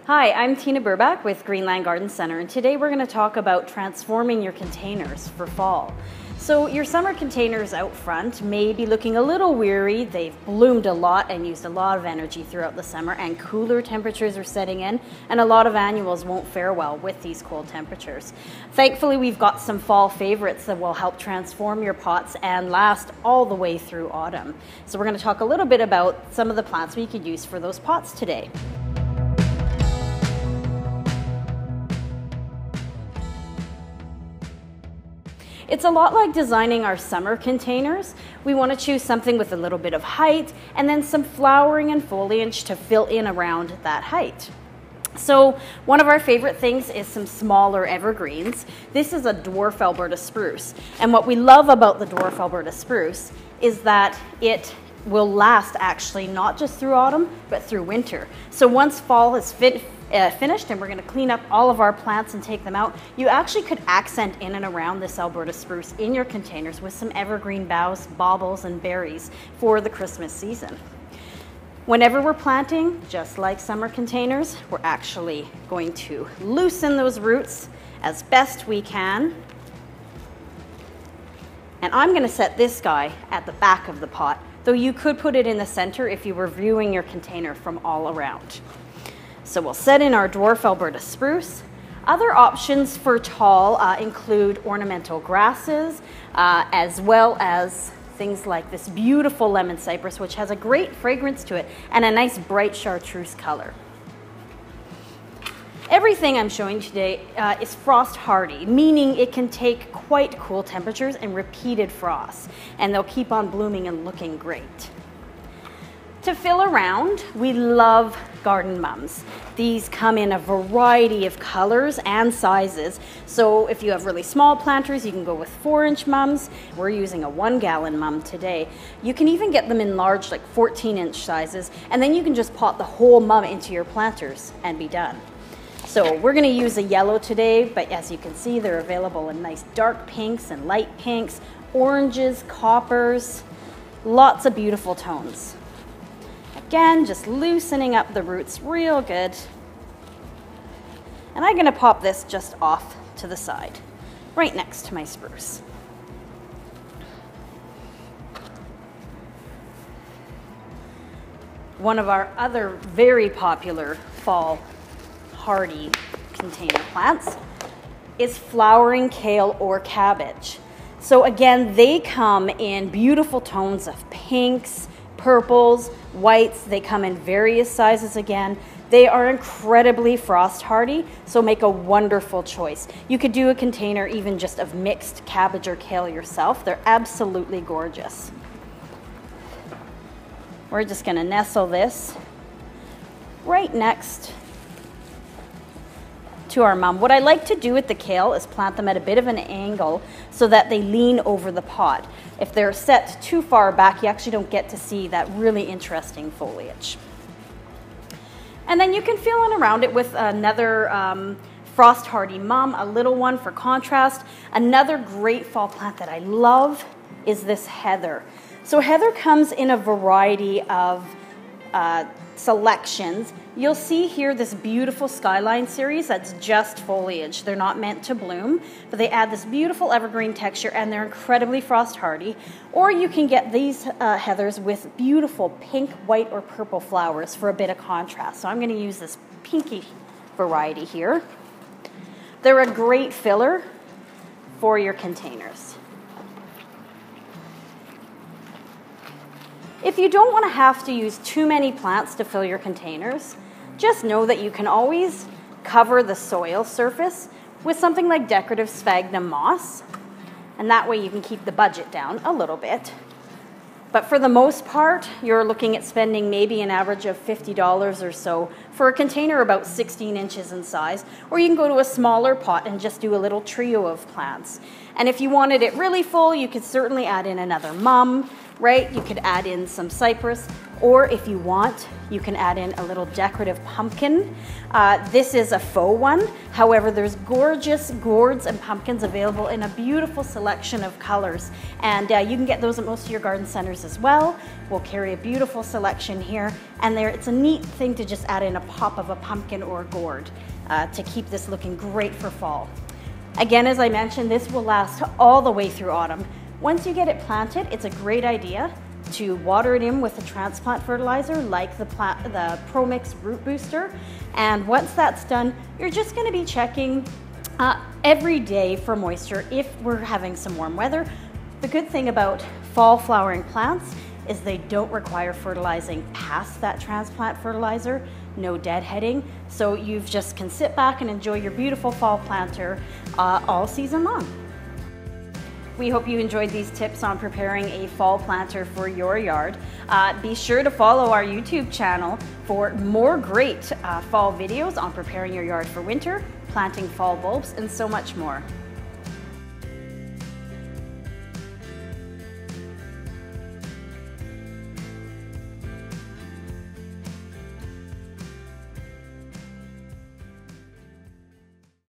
Hi, I'm Tina Burbach with Greenland Garden Center, and today we're going to talk about transforming your containers for fall. So your summer containers out front may be looking a little weary. They've bloomed a lot and used a lot of energy throughout the summer, and cooler temperatures are setting in, and a lot of annuals won't fare well with these cold temperatures. Thankfully, we've got some fall favorites that will help transform your pots and last all the way through autumn. So we're going to talk a little bit about some of the plants we could use for those pots today. It's a lot like designing our summer containers. We want to choose something with a little bit of height and then some flowering and foliage to fill in around that height. So one of our favorite things is some smaller evergreens. This is a Dwarf Alberta Spruce. And what we love about the Dwarf Alberta Spruce is that it will last actually not just through autumn, but through winter. So once fall is finished and we're going to clean up all of our plants and take them out, you actually could accent in and around this Alberta spruce in your containers with some evergreen boughs, baubles, and berries for the Christmas season. Whenever we're planting, just like summer containers, we're actually going to loosen those roots as best we can. And I'm going to set this guy at the back of the pot, though you could put it in the center if you were viewing your container from all around. So we'll set in our Dwarf Alberta Spruce. Other options for tall include ornamental grasses, as well as things like this beautiful lemon cypress, which has a great fragrance to it and a nice bright chartreuse color. Everything I'm showing today is frost hardy, meaning it can take quite cool temperatures and repeated frosts, and they'll keep on blooming and looking great. To fill around, we love garden mums. These come in a variety of colors and sizes. So if you have really small planters, you can go with 4-inch mums. We're using a 1-gallon mum today. You can even get them in large, like 14-inch sizes, and then you can just pot the whole mum into your planters and be done. So we're going to use a yellow today, but as you can see, they're available in nice dark pinks and light pinks, oranges, coppers, lots of beautiful tones. Again, just loosening up the roots real good. And I'm going to pop this just off to the side, right next to my spruce. One of our other very popular fall hardy container plants is flowering kale or cabbage. So again, they come in beautiful tones of pinks, purples, whites. They come in various sizes again. They are incredibly frost hardy, so make a wonderful choice. You could do a container even just of mixed cabbage or kale yourself. They're absolutely gorgeous. We're just going to nestle this right next to our mum. What I like to do with the kale is plant them at a bit of an angle so that they lean over the pot. If they're set too far back, you actually don't get to see that really interesting foliage. And then you can fill in around it with another frost hardy mum, a little one for contrast. Another great fall plant that I love is this heather. So heather comes in a variety of selections. You'll see here this beautiful skyline series that's just foliage. They're not meant to bloom, but they add this beautiful evergreen texture, and they're incredibly frost hardy. Or you can get these heathers with beautiful pink, white, or purple flowers for a bit of contrast. So I'm going to use this pinky variety here. They're a great filler for your containers. If you don't want to have to use too many plants to fill your containers, just know that you can always cover the soil surface with something like decorative sphagnum moss, and that way you can keep the budget down a little bit. But for the most part, you're looking at spending maybe an average of $50 or so for a container about 16 inches in size, or you can go to a smaller pot and just do a little trio of plants. And if you wanted it really full, you could certainly add in another mum, right? You could add in some cypress, or if you want, you can add in a little decorative pumpkin. This is a faux one. However, there's gorgeous gourds and pumpkins available in a beautiful selection of colors. And you can get those at most of your garden centers as well. We'll carry a beautiful selection here. And it's a neat thing to just add in a pop of a pumpkin or a gourd to keep this looking great for fall. Again, as I mentioned, this will last all the way through autumn. Once you get it planted, it's a great idea to water it in with a transplant fertilizer like the ProMix Root Booster. And once that's done, you're just going to be checking every day for moisture if we're having some warm weather. The good thing about fall flowering plants is they don't require fertilizing past that transplant fertilizer, no deadheading. So you just can sit back and enjoy your beautiful fall planter all season long. We hope you enjoyed these tips on preparing a fall planter for your yard. Be sure to follow our YouTube channel for more great fall videos on preparing your yard for winter, planting fall bulbs, and so much more.